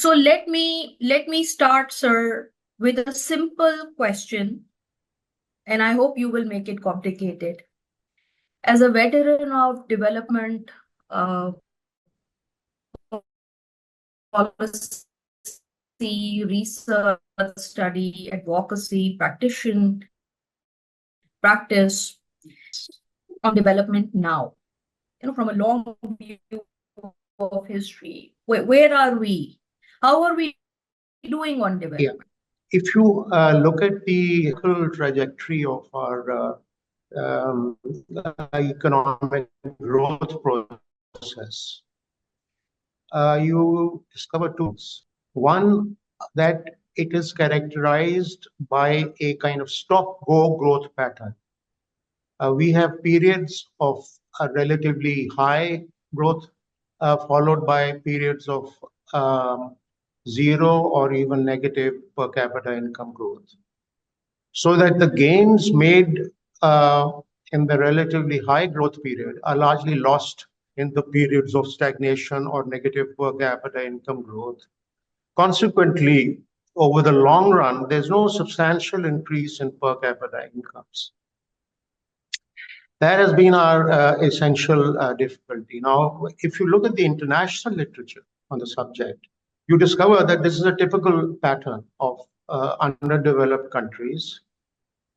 So let me start, sir, with a simple question, and I hope you will make it complicated. As a veteran of development, policy, research, study, advocacy, practice on development now, from a long view of history, where are we? How are we doing on development? If you look at the trajectory of our economic growth process, you discover two things. One, that it is characterized by a kind of stop-go growth pattern. We have periods of a relatively high growth, followed by periods of zero or even negative per capita income growth. So that the gains made in the relatively high growth period are largely lost in the periods of stagnation or negative per capita income growth. Consequently, over the long run, there's no substantial increase in per capita incomes. That has been our essential difficulty. Now, if you look at the international literature on the subject, you discover that this is a typical pattern of underdeveloped countries,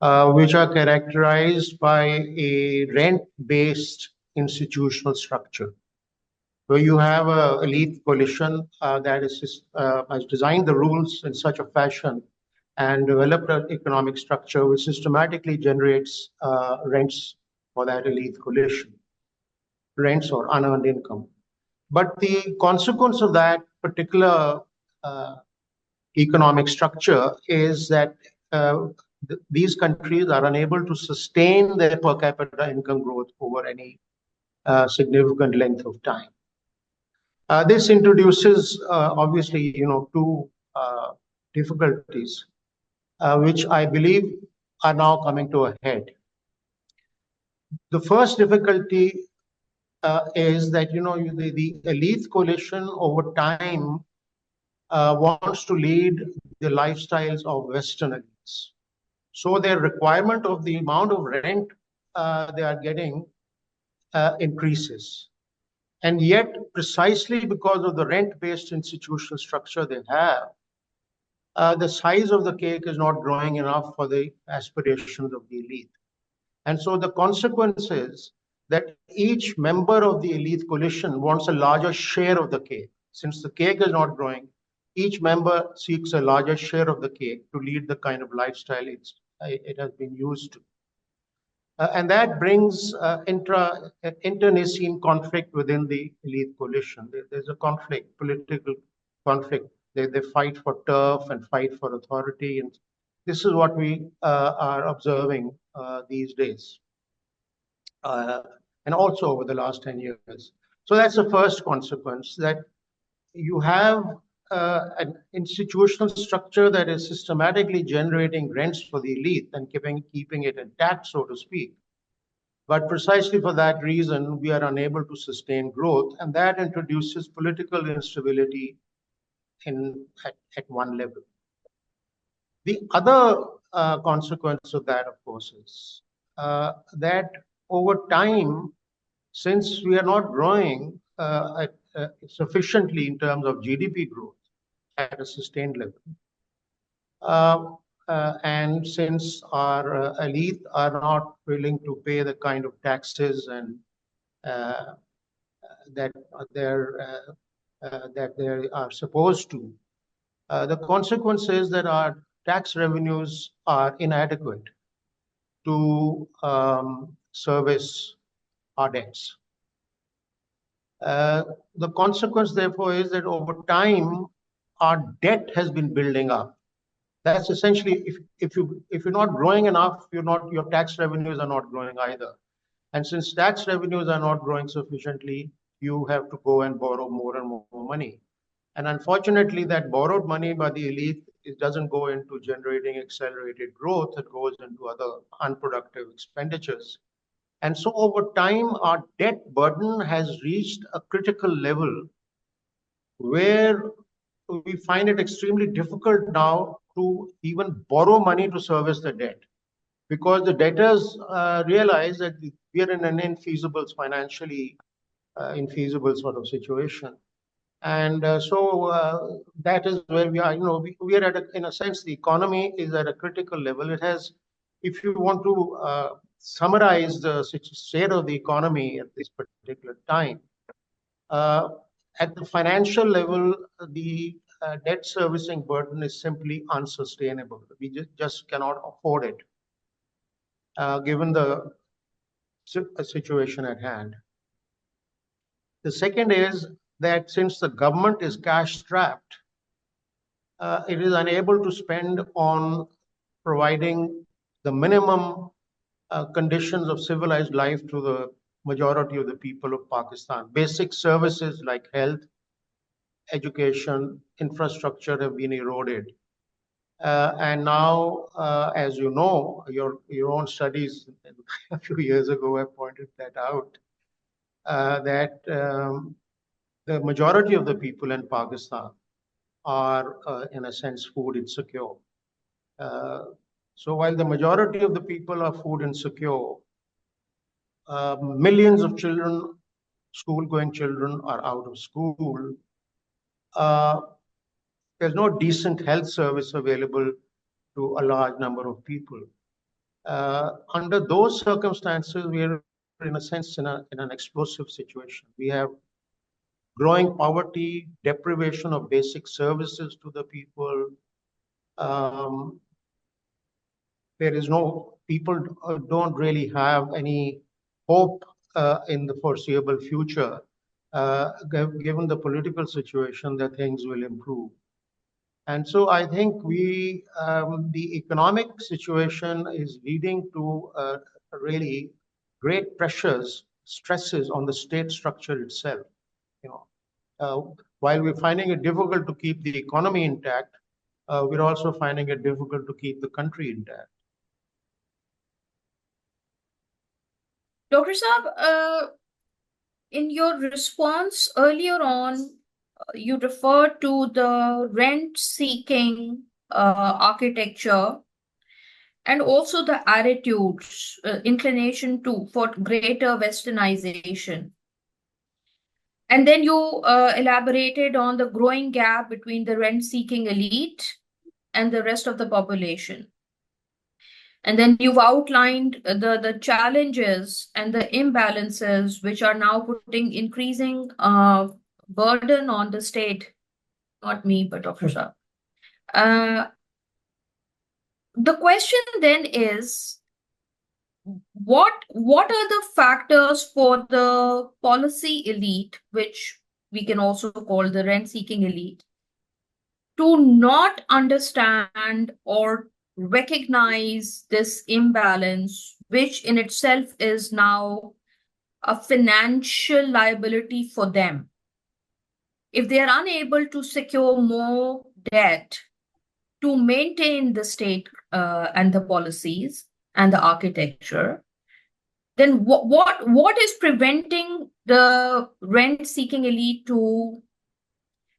which are characterized by a rent-based institutional structure, where you have an elite coalition that has designed the rules in such a fashion and developed an economic structure which systematically generates rents for that elite coalition, rents or unearned income. But the consequence of that particular economic structure is that these countries are unable to sustain their per capita income growth over any significant length of time. This introduces, obviously, two difficulties, which I believe are now coming to a head. The first difficulty is that the elite coalition over time wants to lead the lifestyles of Western elites. So their requirement of the amount of rent they are getting increases. And yet, precisely because of the rent-based institutional structure they have, the size of the cake is not growing enough for the aspirations of the elite. And so the consequence is that each member of the elite coalition wants a larger share of the cake. Since the cake is not growing, each member seeks a larger share of the cake to lead the kind of lifestyle it has been used to. And that brings internecine conflict within the elite coalition. There's a conflict, political conflict. They fight for turf and fight for authority. And this is what we are observing these days. And also over the last 10 years. So that's the first consequence, that you have an institutional structure that is systematically generating rents for the elite and keeping it intact, so to speak. But precisely for that reason, we are unable to sustain growth, and that introduces political instability at one level. The other consequence of that, of course, is that over time, since we are not growing sufficiently in terms of GDP growth at a sustained level, and since our elite are not willing to pay the kind of taxes and that they are supposed to, the consequence is that our tax revenues are inadequate to service our debts. The consequence, therefore, is that over time, our debt has been building up. That's essentially, if you're not growing enough, your tax revenues are not growing either. And since tax revenues are not growing sufficiently, you have to go and borrow more and more money. And unfortunately, that borrowed money by the elite, it doesn't go into generating accelerated growth. It goes into other unproductive expenditures. And so over time, our debt burden has reached a critical level where we find it extremely difficult now to even borrow money to service the debt, because the debtors realize that we are in an financially infeasible sort of situation. And so that is where we are. We are in a sense, the economy is at a critical level. It has, if you want to summarize the state of the economy at this particular time, uh, at the financial level, the debt servicing burden is simply unsustainable. We just cannot afford it, given the situation at hand. The second is that since the government is cash strapped, it is unable to spend on providing the minimum conditions of civilized life to the majority of the people of Pakistan. Basic services like health, education, infrastructure have been eroded. And now, as you know, your own studies a few years ago have pointed that out, that the majority of the people in Pakistan are, in a sense, food insecure. So while the majority of the people are food insecure, millions of children, school-going children, are out of school. There's no decent health service available to a large number of people. Under those circumstances, we are, in a sense, in an explosive situation. We have growing poverty, deprivation of basic services to the people. There is no, people don't really have any hope in the foreseeable future, given the political situation, that things will improve. And so I think the economic situation is leading to really great pressures, stresses on the state structure itself. While we're finding it difficult to keep the economy intact, we're also finding it difficult to keep the country intact. Dr. Saab, in your response earlier on, you referred to the rent-seeking architecture and also the attitudes, inclination for greater westernization. And then you elaborated on the growing gap between the rent-seeking elite and the rest of the population. And then you've outlined the challenges and the imbalances which are now putting increasing burden on the state, not me, but Dr. Shah. The question then is, what are the factors for the policy elite, which we can also call the rent-seeking elite, to not understand or recognize this imbalance, which in itself is now a financial liability for them? If they are unable to secure more debt to maintain the state and the policies and the architecture, then what is preventing the rent-seeking elite to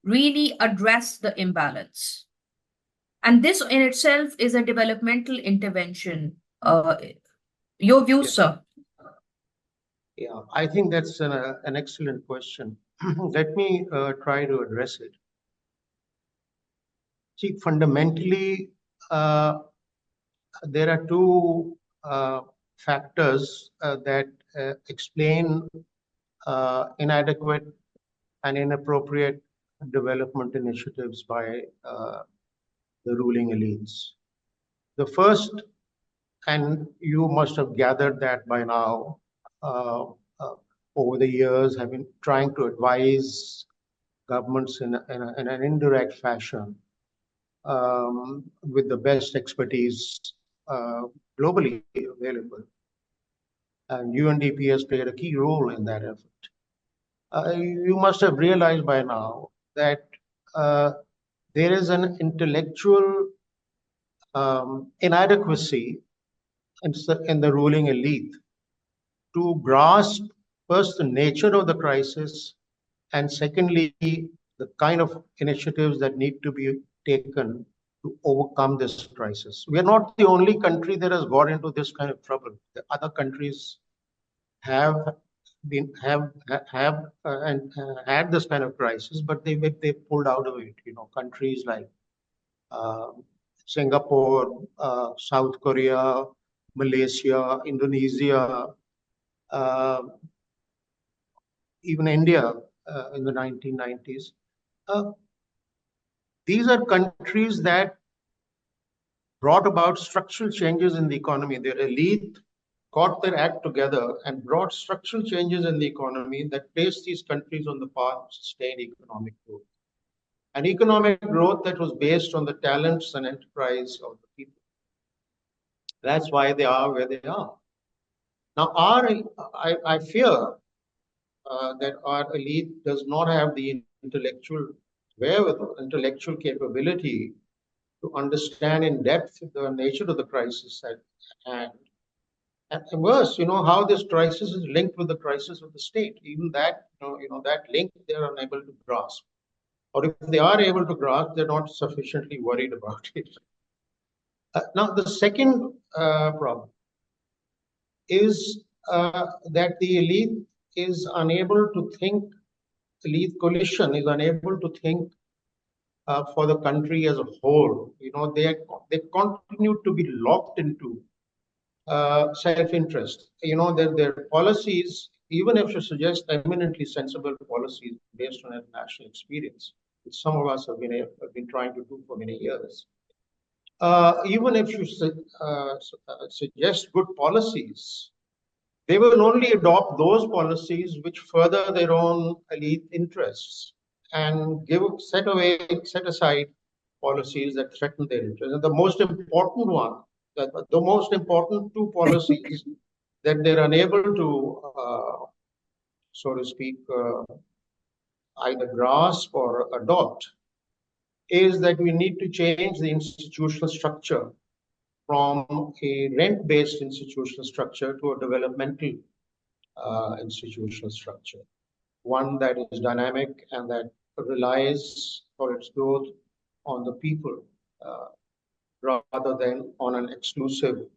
really address the imbalance? And this in itself is a developmental intervention. Your views, sir? Yeah, I think that's an excellent question. Let me try to address it. See, fundamentally, there are two factors that explain inadequate and inappropriate development initiatives by the ruling elites. The first, and you must have gathered that by now, over the years, have been trying to advise governments in an indirect fashion, with the best expertise globally available. And UNDP has played a key role in that effort. You must have realized by now that there is an intellectual inadequacy in the ruling elite to grasp first the nature of the crisis, and secondly, the kind of initiatives that need to be taken to overcome this crisis. We are not the only country that has got into this kind of trouble. The other countries have had this kind of crisis, but they pulled out of it. Countries like Singapore, South Korea, Malaysia, Indonesia, uh, even India in the 1990s. These are countries that brought about structural changes in the economy. Their elite got their act together and brought structural changes in the economy that placed these countries on the path of sustained economic growth. An economic growth that was based on the talents and enterprise of the people. That's why they are where they are. Now, I fear that our elite does not have the intellectual wherewithal, intellectual capability to understand in depth the nature of the crisis at hand. And worse, how this crisis is linked with the crisis of the state. Even that, that link they are unable to grasp. Or if they are able to grasp, they're not sufficiently worried about it. Now, the second problem is that the elite is unable to think, elite coalition is unable to think for the country as a whole. They continue to be locked into self-interest. Their policies, even if you suggest eminently sensible policies based on international experience, which some of us have been trying to do for many years, even if you suggest good policies, they will only adopt those policies which further their own elite interests and set aside policies that threaten their interests. And the most important one, the most important two policies that they're unable to, so to speak, either grasp or adopt, is that we need to change the institutional structure from a rent-based institutional structure to a developmental institutional structure, one that is dynamic and that relies for its growth on the people rather than on an exclusive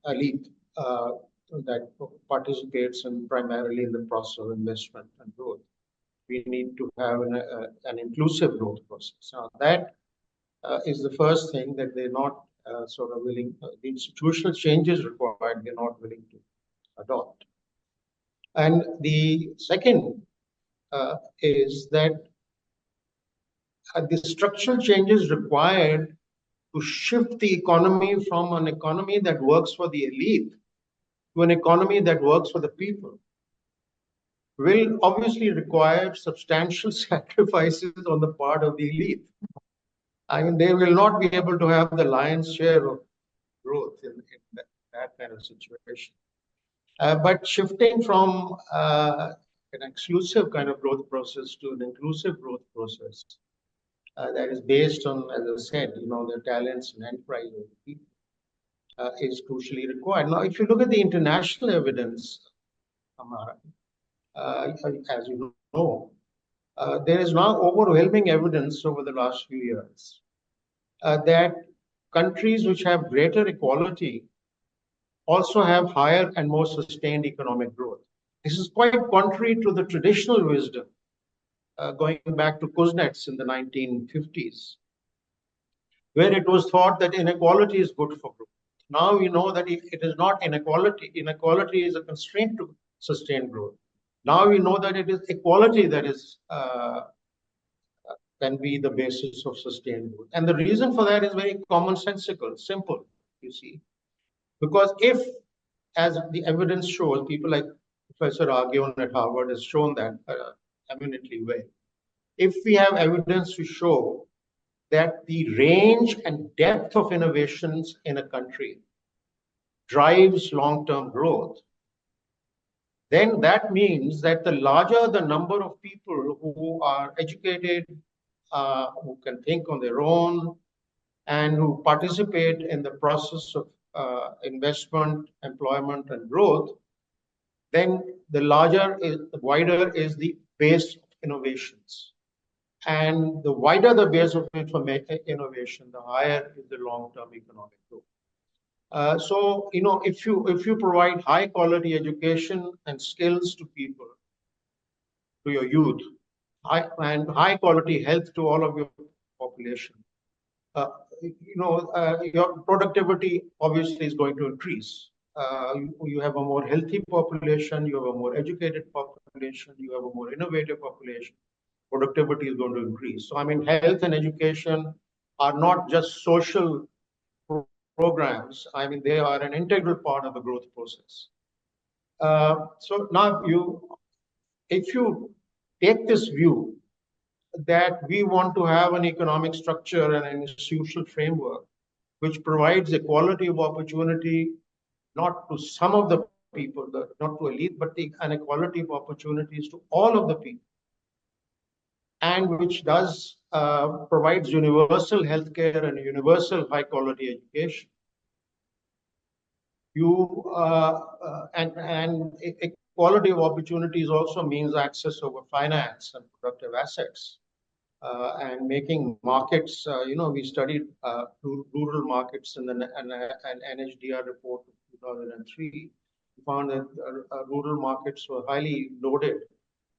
elite that participates primarily in the process of investment and growth. We need to have an inclusive growth process. Now, that is the first thing that they're not sort of willing, the institutional changes required, they're not willing to adopt. And the second is that the structural changes required to shift the economy from an economy that works for the elite to an economy that works for the people will obviously require substantial sacrifices on the part of the elite. I mean, they will not be able to have the lion's share of growth in that kind of situation. But shifting from an exclusive kind of growth process to an inclusive growth process that is based on, as I said, the talents and enterprise of the people is crucially required. Now, if you look at the international evidence, Amara, as you know, there is now overwhelming evidence over the last few years that countries which have greater equality also have higher and more sustained economic growth. This is quite contrary to the traditional wisdom going back to Kuznets in the 1950s, where it was thought that inequality is good for growth. Now we know that it is not inequality. Inequality is a constraint to sustain growth. Now we know that it is equality that is can be the basis of sustained growth. And the reason for that is very commonsensical, simple, you see. Because if, as the evidence shows, people like Professor Argyön at Harvard has shown that eminently well. If we have evidence to show that the range and depth of innovations in a country drives long-term growth, then that means that the larger the number of people who are educated, who can think on their own, and who participate in the process of investment, employment, and growth, then the wider is the base of innovations. And the wider the base of innovation, the higher is the long-term economic growth. So, if you provide high quality education and skills to people, to your youth, and high quality health to all of your population, uh, your productivity obviously is going to increase. You have a more healthy population, you have a more educated population, you have a more innovative population. Productivity is going to increase. So, I mean, health and education are not just social programs. I mean, they are an integral part of the growth process. So now if you take this view that we want to have an economic structure and an institutional framework which provides equality of opportunity, not to some of the people, not to elite, but an equality of opportunities to all of the people, and which does provides universal healthcare and universal high quality education. And equality of opportunities also means access over finance and productive assets, and making markets. We studied rural markets in an NHDR report of 2003. We found that rural markets were heavily loaded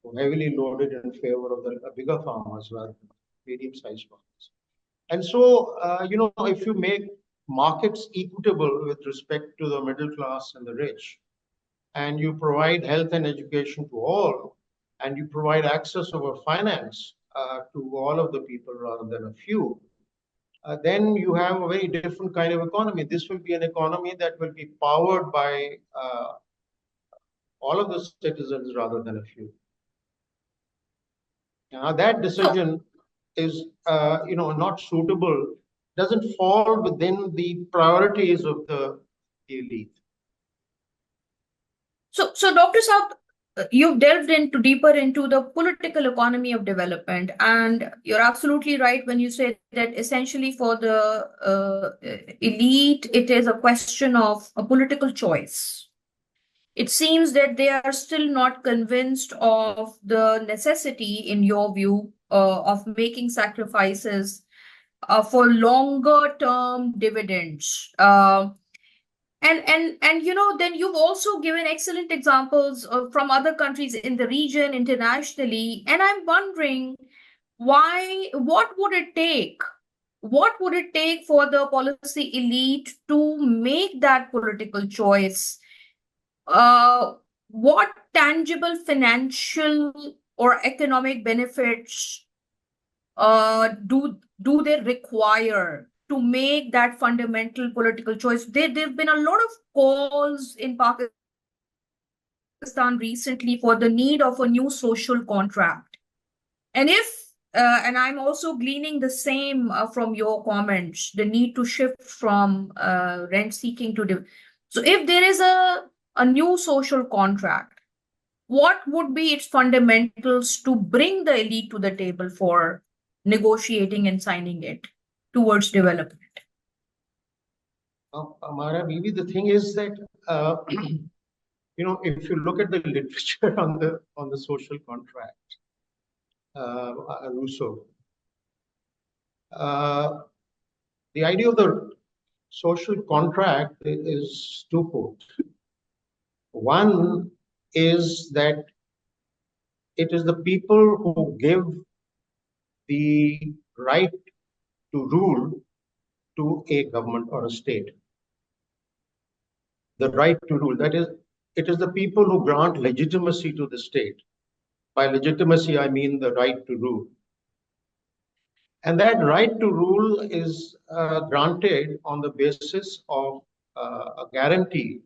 in favor of the bigger farmers rather than medium-sized farmers. And so, if you make markets equitable with respect to the middle class and the rich, and you provide health and education to all, and you provide access over finance to all of the people rather than a few, then you have a very different kind of economy. This will be an economy that will be powered by all of the citizens rather than a few. Now, that decision is, not suitable, doesn't fall within the priorities of the elite. So Dr. Saab, you've delved deeper into the political economy of development, and you're absolutely right when you say that essentially for the elite, it is a question of a political choice. It seems that they are still not convinced of the necessity, in your view, of making sacrifices for longer term dividends. And then you've also given excellent examples from other countries in the region, internationally, and I'm wondering what would it take? What would it take for the policy elite to make that political choice? What tangible financial or economic benefits do they require to make that fundamental political choice? There've been a lot of calls in Pakistan recently for the need of a new social contract. And and I'm also gleaning the same from your comments, the need to shift from rent seeking to so if there is a new social contract, what would be its fundamentals to bring the elite to the table for negotiating and signing it towards development? Amara, maybe the thing is that if you look at the literature on the social contract, Rousseau, the idea of the social contract is twofold. One is that it is the people who give the right to rule to a government or a state. The right to rule, that is, it is the people who grant legitimacy to the state. By legitimacy, I mean the right to rule. And that right to rule is granted on the basis of a guarantee,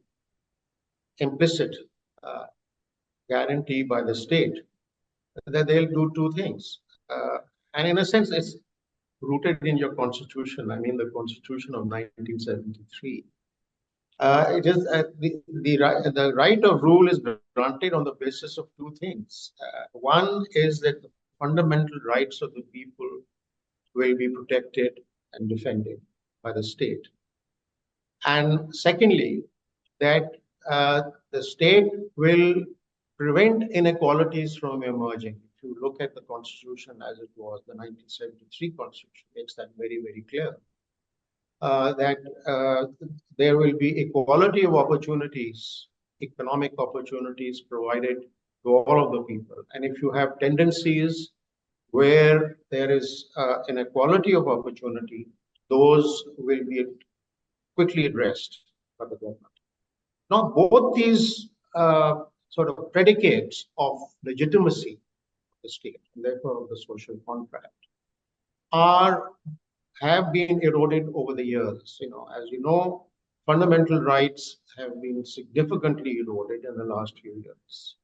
implicit guarantee by the state, that they'll do two things. And in a sense, it's rooted in your constitution. I mean, the Constitution of 1973. It is the right of rule is granted on the basis of two things. One is that the fundamental rights of the people will be protected and defended by the state. And secondly, that the state will prevent inequalities from emerging. if you look at the Constitution as it was, the 1973 Constitution makes that very, very clear. That there will be equality of opportunities, economic opportunities provided to all of the people. And if you have tendencies where there is an equality of opportunity, those will be quickly addressed by the government. Now, both these sort of predicates of legitimacy of the state, and therefore of the social contract, have been eroded over the years. As you know, fundamental rights have been significantly eroded in the last few years.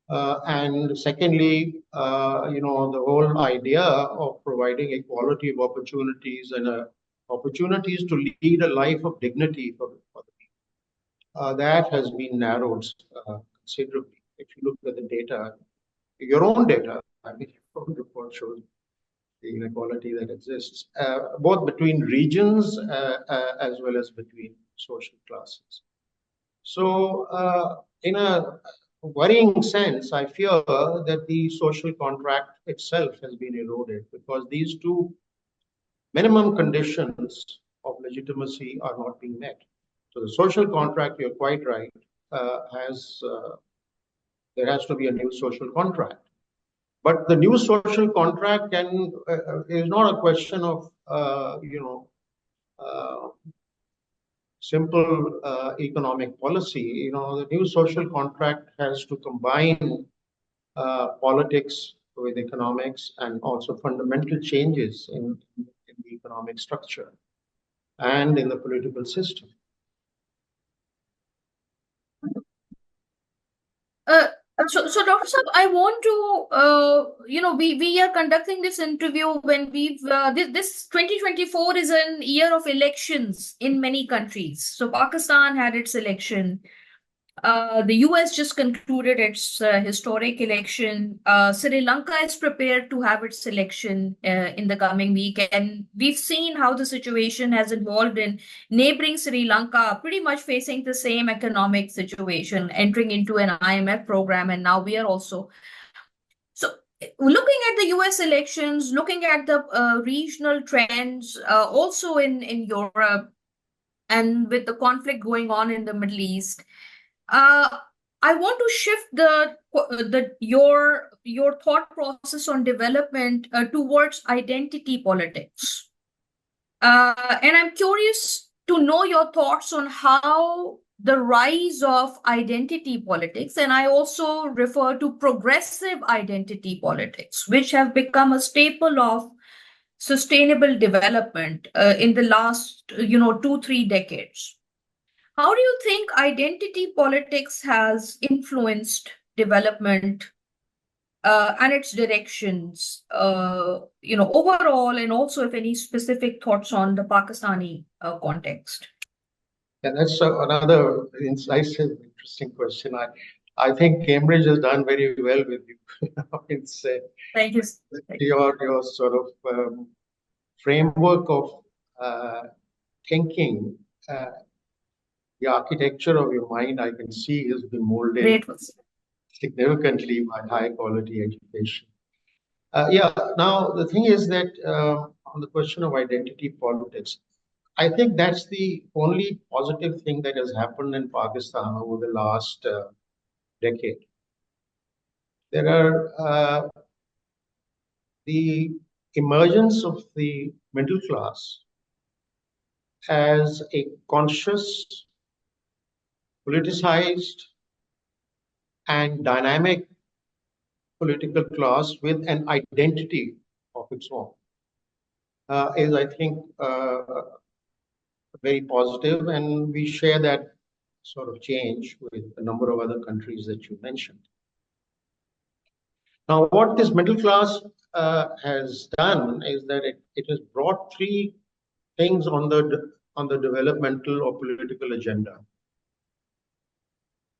And secondly, the whole idea of providing equality of opportunities and opportunities to lead a life of dignity for the people, that has been narrowed considerably. If you look at the data, your own data, your own report shows the inequality that exists, both between regions as well as between social classes. So, in a worrying sense, I fear that the social contract itself has been eroded because these two minimum conditions of legitimacy are not being met. So the social contract, you're quite right, there has to be a new social contract. But the new social contract is not a question of simple economic policy. The new social contract has to combine politics with economics and also fundamental changes in the economic structure and in the political system. So Dr. Saab, I want to, we are conducting this interview when this 2024 is an year of elections in many countries. So Pakistan had its election. The US just concluded its historic election. Sri Lanka is prepared to have its election in the coming week. And we've seen how the situation has evolved in neighboring Sri Lanka, pretty much facing the same economic situation, entering into an IMF program. And now we are also. So looking at the US elections, looking at the regional trends, also in Europe, and with the conflict going on in the Middle East, I want to shift your thought process on development towards identity politics, and I'm curious to know your thoughts on how the rise of identity politics, and I also refer to progressive identity politics, which have become a staple of sustainable development in the last 2-3 decades. How do you think identity politics has influenced development and its directions, overall, and also if any specific thoughts on the Pakistani context? Yeah, that's another incisive, interesting question. I think Cambridge has done very well with you. It's Thank you. Your sort of framework of thinking. The architecture of your mind, I can see, has been molded significantly by high quality education. Now the thing is that on the question of identity politics, I think that's the only positive thing that has happened in Pakistan over the last decade. There are the emergence of the middle class as a conscious, politicized, and dynamic political class with an identity of its own is, I think, very positive, and we share that sort of change with a number of other countries that you mentioned. Now, what this middle class has done is that it has brought three things on the developmental or political agenda.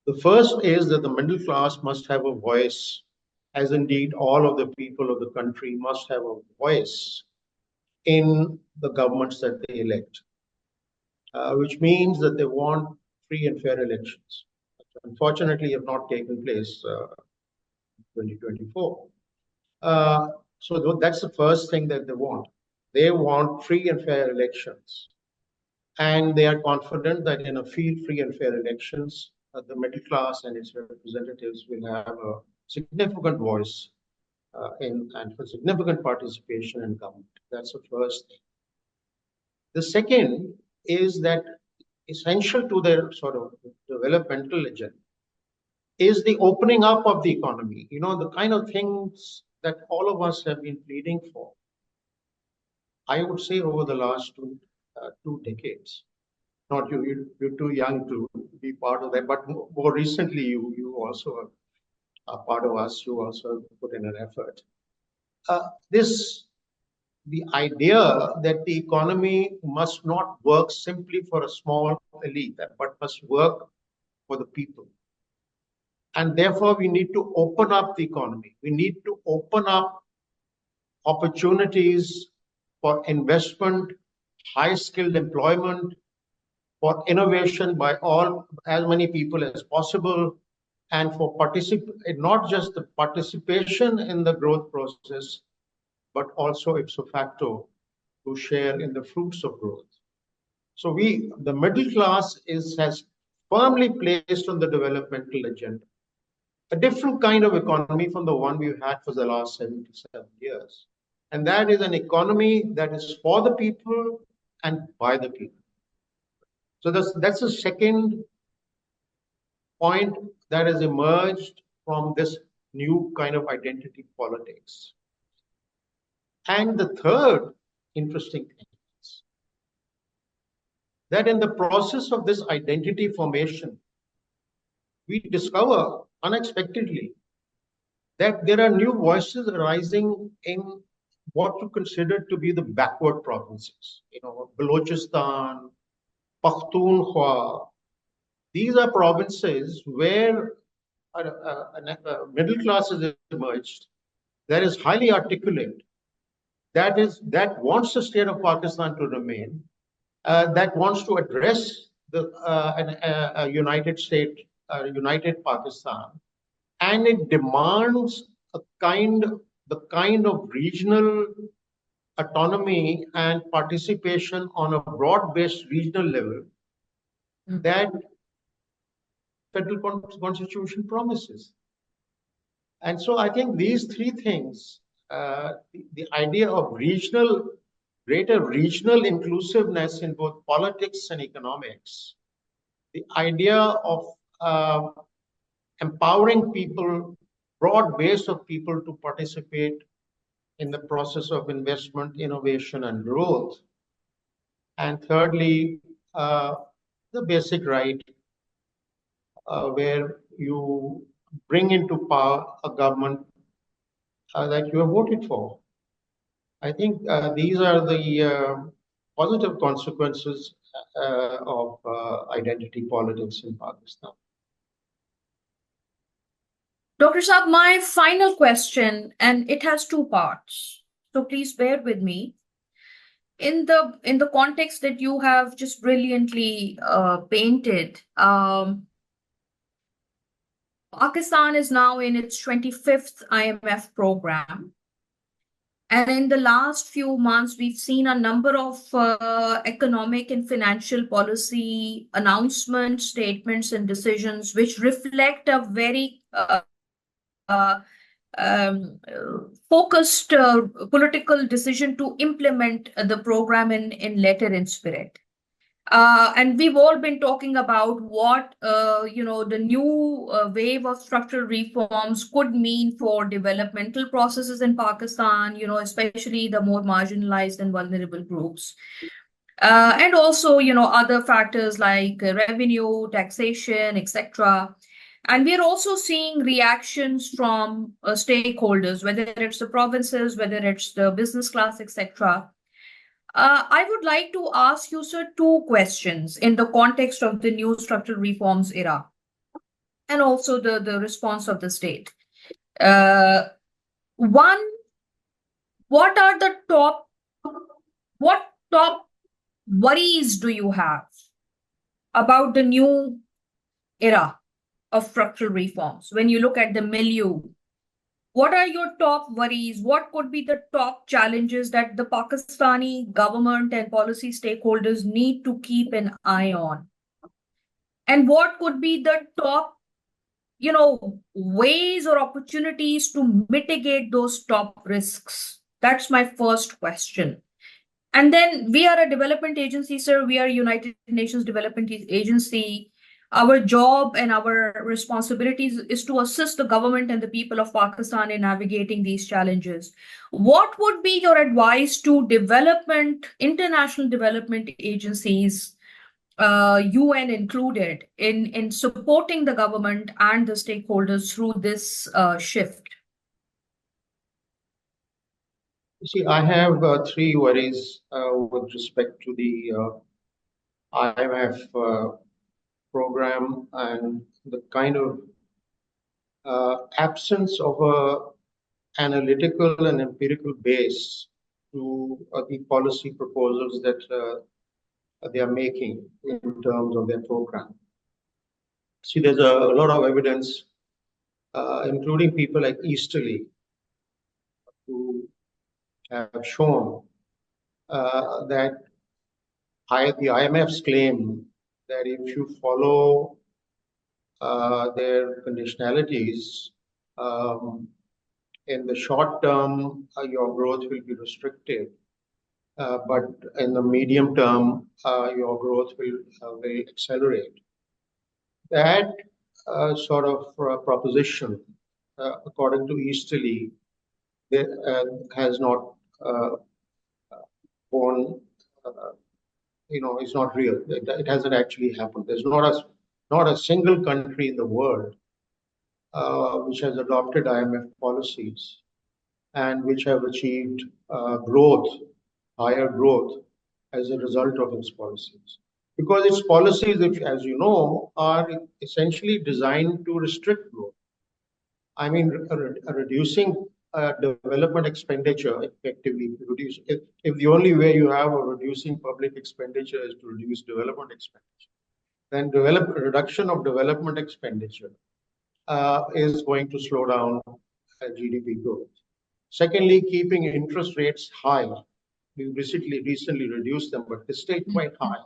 The first is that the middle class must have a voice, as indeed all of the people of the country must have a voice in the governments that they elect, which means that they want free and fair elections. Unfortunately, have not taken place in 2024. So that's the first thing that they want. They want free and fair elections. And they are confident that in a free and fair elections, the middle class and its representatives will have a significant voice and for significant participation in government. That's the first thing. The second is that essential to their sort of developmental agenda is the opening up of the economy. You know, the kind of things that all of us have been pleading for, I would say over the last two decades. Not you, you're too young to be part of that, but more recently, you also are part of us. You also put in an effort. The idea that the economy must not work simply for a small elite, but must work for the people. And therefore, we need to open up the economy. We need to open up opportunities for investment, high-skilled employment, for innovation by as many people as possible, and for not just the participation in the growth process, but also ipso facto to share in the fruits of growth. So the middle class has firmly placed on the developmental agenda a different kind of economy from the one we've had for the last 77 years. And that is an economy that is for the people and by the people. So that's the second point that has emerged from this new kind of identity politics. And the third interesting thing is that in the process of this identity formation, we discover unexpectedly that there are new voices arising in what you consider to be the backward provinces, Balochistan, Pakhtunkhwa. These are provinces where a middle class has emerged that is highly articulate, that wants the state of Pakistan to remain, that wants to address a united state, united Pakistan, and it demands the kind of regional autonomy and participation on a broad-based regional level that federal constitution promises. And so I think these three things, the idea of greater regional inclusiveness in both politics and economics, the idea of empowering people, broad base of people to participate in the process of investment, innovation, and growth. And thirdly, the basic right where you bring into power a government that you have voted for. I think these are the positive consequences of identity politics in Pakistan. Dr. Saab, my final question, and it has two parts, so please bear with me. In the context that you have just brilliantly painted, Pakistan is now in its 25th IMF program. And in the last few months, we've seen a number of economic and financial policy announcements, statements, and decisions which reflect a very focused political decision to implement the program in letter and spirit. And we've all been talking about what the new wave of structural reforms could mean for developmental processes in Pakistan, especially the more marginalized and vulnerable groups. And also, other factors like revenue, taxation, etc. And we're also seeing reactions from stakeholders, whether it's the provinces, whether it's the business class, etc. I would like to ask you, sir, two questions in the context of the new structural reforms era and also the response of the state. One, what top worries do you have about the new era of structural reforms when you look at the milieu What are your top worries? What could be the top challenges that the Pakistani government and policy stakeholders need to keep an eye on? And what could be the top, ways or opportunities to mitigate those top risks? That's my first question. And then we are a development agency, sir. We are a United Nations Development Agency. Our job and our responsibilities is to assist the government and the people of Pakistan in navigating these challenges. What would be your advice to international development agencies, UN included, in supporting the government and the stakeholders through this shift? See, I have three worries with respect to the IMF program and the kind of absence of a analytical and empirical base to the policy proposals that they are making in terms of their program. See, there's a lot of evidence, including people like Easterly, who have shown that the IMF's claim that if you follow their conditionalities, in the short term, your growth will be restricted, but in the medium term, your growth will accelerate. That sort of proposition, according to Easterly, has not borne, it's not real. It hasn't actually happened. There's not a single country in the world which has adopted IMF policies and which have achieved higher growth as a result of its policies. Because its policies, which, as you know, are essentially designed to restrict growth. I mean, reducing development expenditure effectively. If the only way you have of reducing public expenditure is to reduce development expenditure, then reduction of development expenditure is going to slow down GDP growth. Secondly, keeping interest rates high. We recently reduced them, but they stay quite high.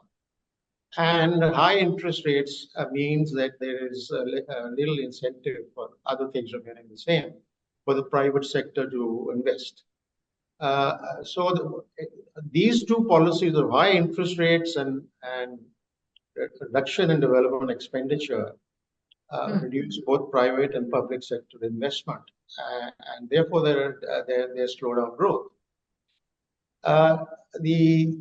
And high interest rates means that there is a little incentive for other things remaining the same for the private sector to invest. These two policies of high interest rates and reduction in development expenditure reduce both private and public sector investment, and therefore they slow down growth. The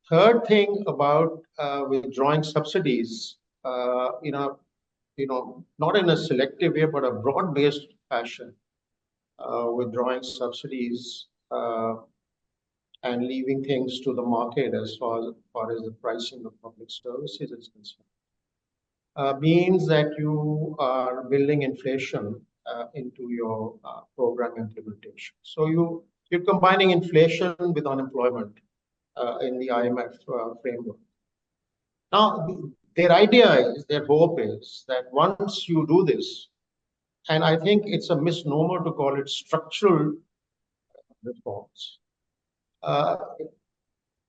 third thing about withdrawing subsidies, not in a selective way, but a broad-based fashion, withdrawing subsidies and leaving things to the market as far as the pricing of public services is concerned, means that you are building inflation into your program implementation. So you're combining inflation with unemployment in the IMF framework. Now, their hope is that once you do this, and I think it's a misnomer to call it structural reforms.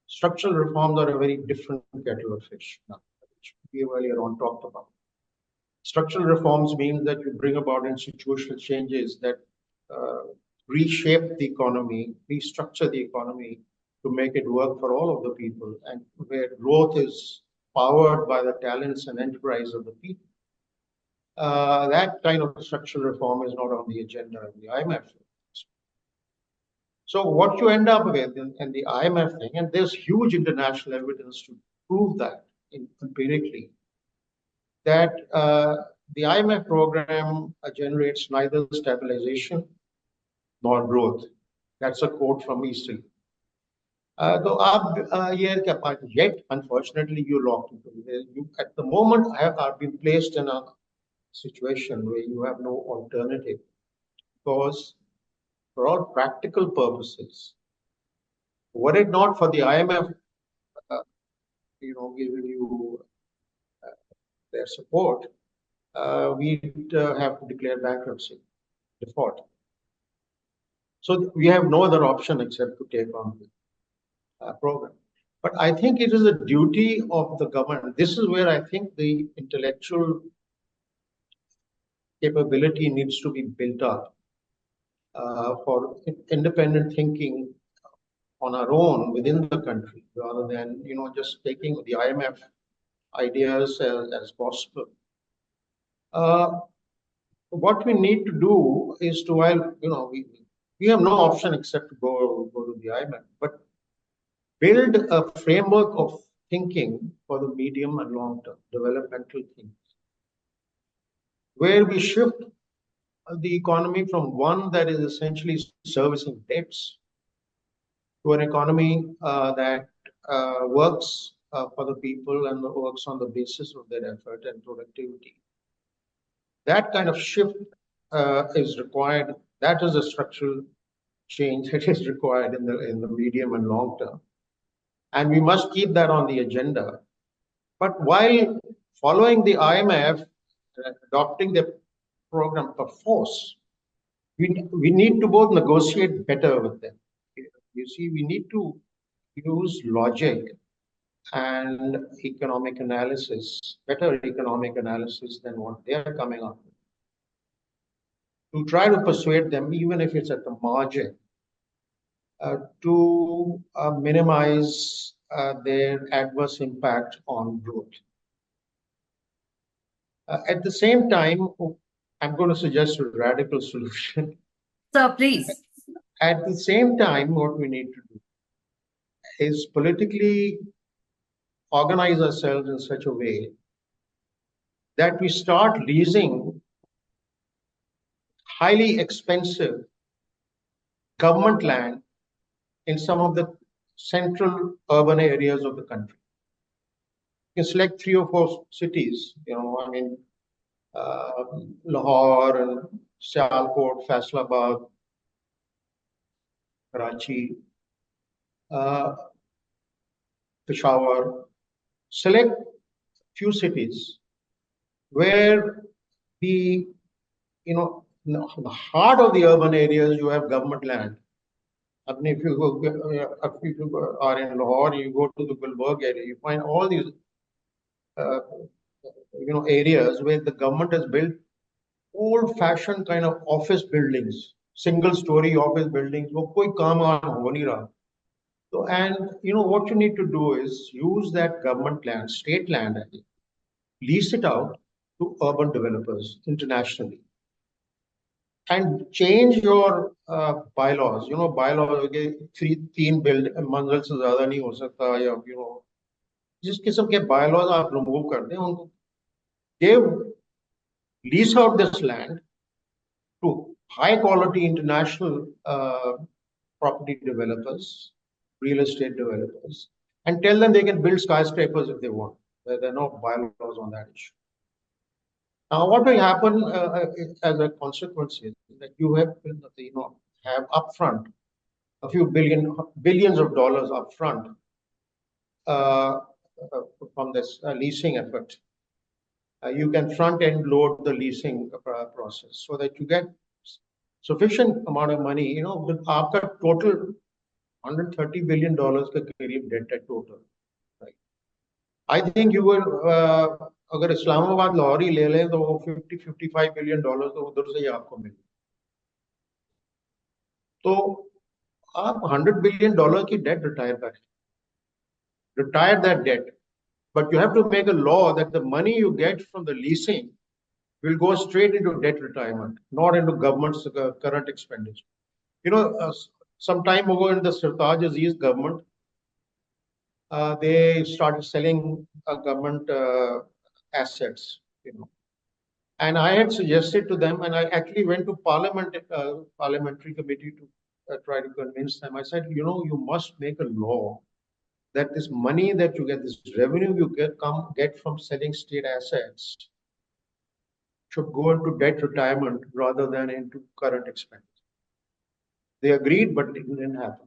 Structural reforms are a very different kettle of fish, which we earlier on talked about. Structural reforms mean that you bring about institutional changes that reshape the economy, restructure the economy to make it work for all of the people, and where growth is powered by the talents and enterprise of the people. That kind of structural reform is not on the agenda of the IMF. So what you end up with in the IMF thing, and there's huge international evidence to prove that empirically, that the IMF program generates neither stabilization nor growth. That's a quote from Easterly. Yet, unfortunately, you're locked into it. You, at the moment, are being placed in a situation where you have no alternative, because for all practical purposes, were it not for the IMF, giving you their support, we'd have to declare bankruptcy, default. So we have no other option except to take on the program. But I think it is a duty of the government. This is where I think the intellectual capability needs to be built up for independent thinking on our own within the country, rather than just taking the IMF ideas as gospel. What we need to do is to, while we have no option except to go to the IMF, but build a framework of thinking for the medium and long term, developmental thinking, where we shift the economy from one that is essentially servicing debts to an economy that works for the people and works on the basis of their effort and productivity. That kind of shift is required. That is a structural change that is required in the medium and long term, and we must keep that on the agenda. But while following the IMF, adopting the program by force, we need to both negotiate better with them. You see, we need to use logic and economic analysis, better economic analysis than what they are coming up with, to try to persuade them, even if it's at the margin, to minimize their adverse impact on growth. At the same time, I'm going to suggest a radical solution. Sir, please. At the same time, what we need to do is politically organize ourselves in such a way that we start leasing highly expensive government land in some of the central urban areas of the country. You can select 3 or 4 cities, Lahore and Sialkot, Faisalabad, Karachi, Peshawar. Select few cities where the heart of the urban areas you have government land. I mean, if you are in Lahore, you go to the Gulberg area, you find all these areas where the government has built old-fashioned kind of office buildings, single-story office buildings. वो कोई काम हो नहीं रहा. So, and what you need to do is use that government land, state land, lease it out to urban developers internationally, and change your bylaws. Bylaws के 3 मंजिल से ज़्यादा नहीं हो सकता, या जिस किस्म के bylaws आप remove कर दें, उनको give lease out this land to high quality international property developers, real estate developers, and tell them they can build skyscrapers if they want. There are no bylaws on that issue. Now, what will happen as a consequence is that you have upfront a few billions of dollars upfront from this leasing effort. You can front-end load the leasing process so that you get sufficient amount of money. After total $130 billion का करीब debt है total, right? I think you will अगर इस्लामाबाद लाहौर ही ले लें तो वो $50-55 billion तो उधर से ही आपको मिले. तो आप $100 billion की debt retire that debt, but you have to make a law that the money you get from the leasing will go straight into debt retirement, not into government's current expenditure. Some time ago in the Sirtaj Aziz government, they started selling government assets, and I had suggested to them, and I actually went to parliamentary committee to try to convince them. I said, you must make a law that this money that you get, this revenue you get from selling state assets, should go into debt retirement rather than into current expense. They agreed, but it didn't happen.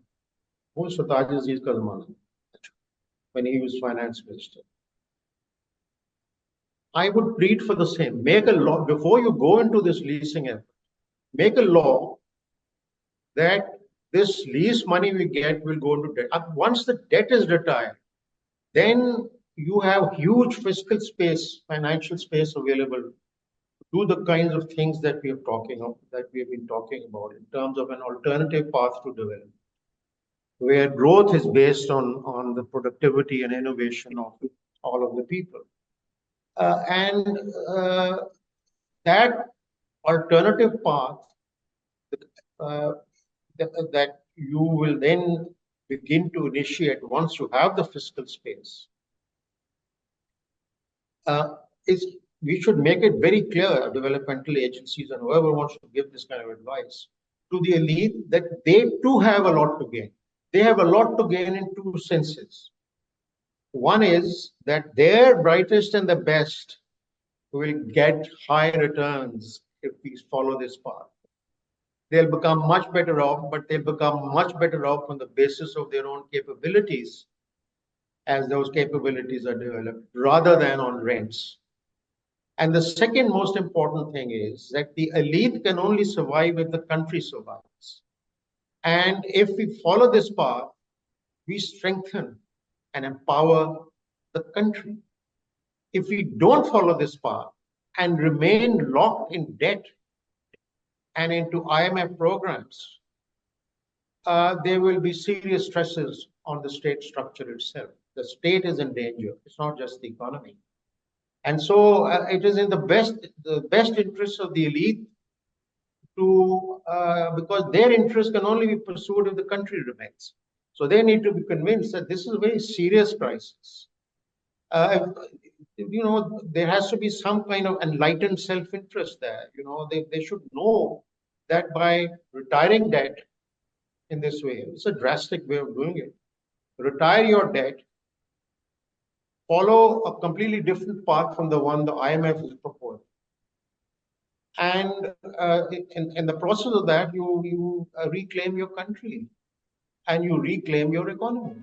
Most of Sirtaj ka zamana, when he was finance minister. I would plead for the same. Make a law before you go into this leasing effort. Make a law that this least money we get will go into debt. Once the debt is retired, then you have huge fiscal space, financial space available to do the kinds of things that we have been talking about in terms of an alternative path to development, where growth is based on the productivity and innovation of all of the people. And that alternative path uh, that you will then begin to initiate once you have the fiscal space is we should make it very clear, developmental agencies and whoever wants to give this kind of advice to the elite, that they too have a lot to gain. They have a lot to gain in two senses. One is that their brightest and the best will get high returns if we follow this path. They'll become much better off, but they'll become much better off on the basis of their own capabilities as those capabilities are developed, rather than on rents. And the second most important thing is that the elite can only survive if the country survives. And if we follow this path, we strengthen and empower the country. If we don't follow this path and remain locked in debt and into IMF programs, there will be serious stresses on the state structure itself. The state is in danger. It's not just the economy. And so it is in the best interest of the elite to, because their interest can only be pursued if the country remains. So they need to be convinced that this is a very serious crisis. There has to be some kind of enlightened self-interest there. They should know that by retiring debt in this way, it's a drastic way of doing it. Retire your debt, follow a completely different path from the one the IMF is proposing. And in the process of that, you reclaim your country and you reclaim your economy.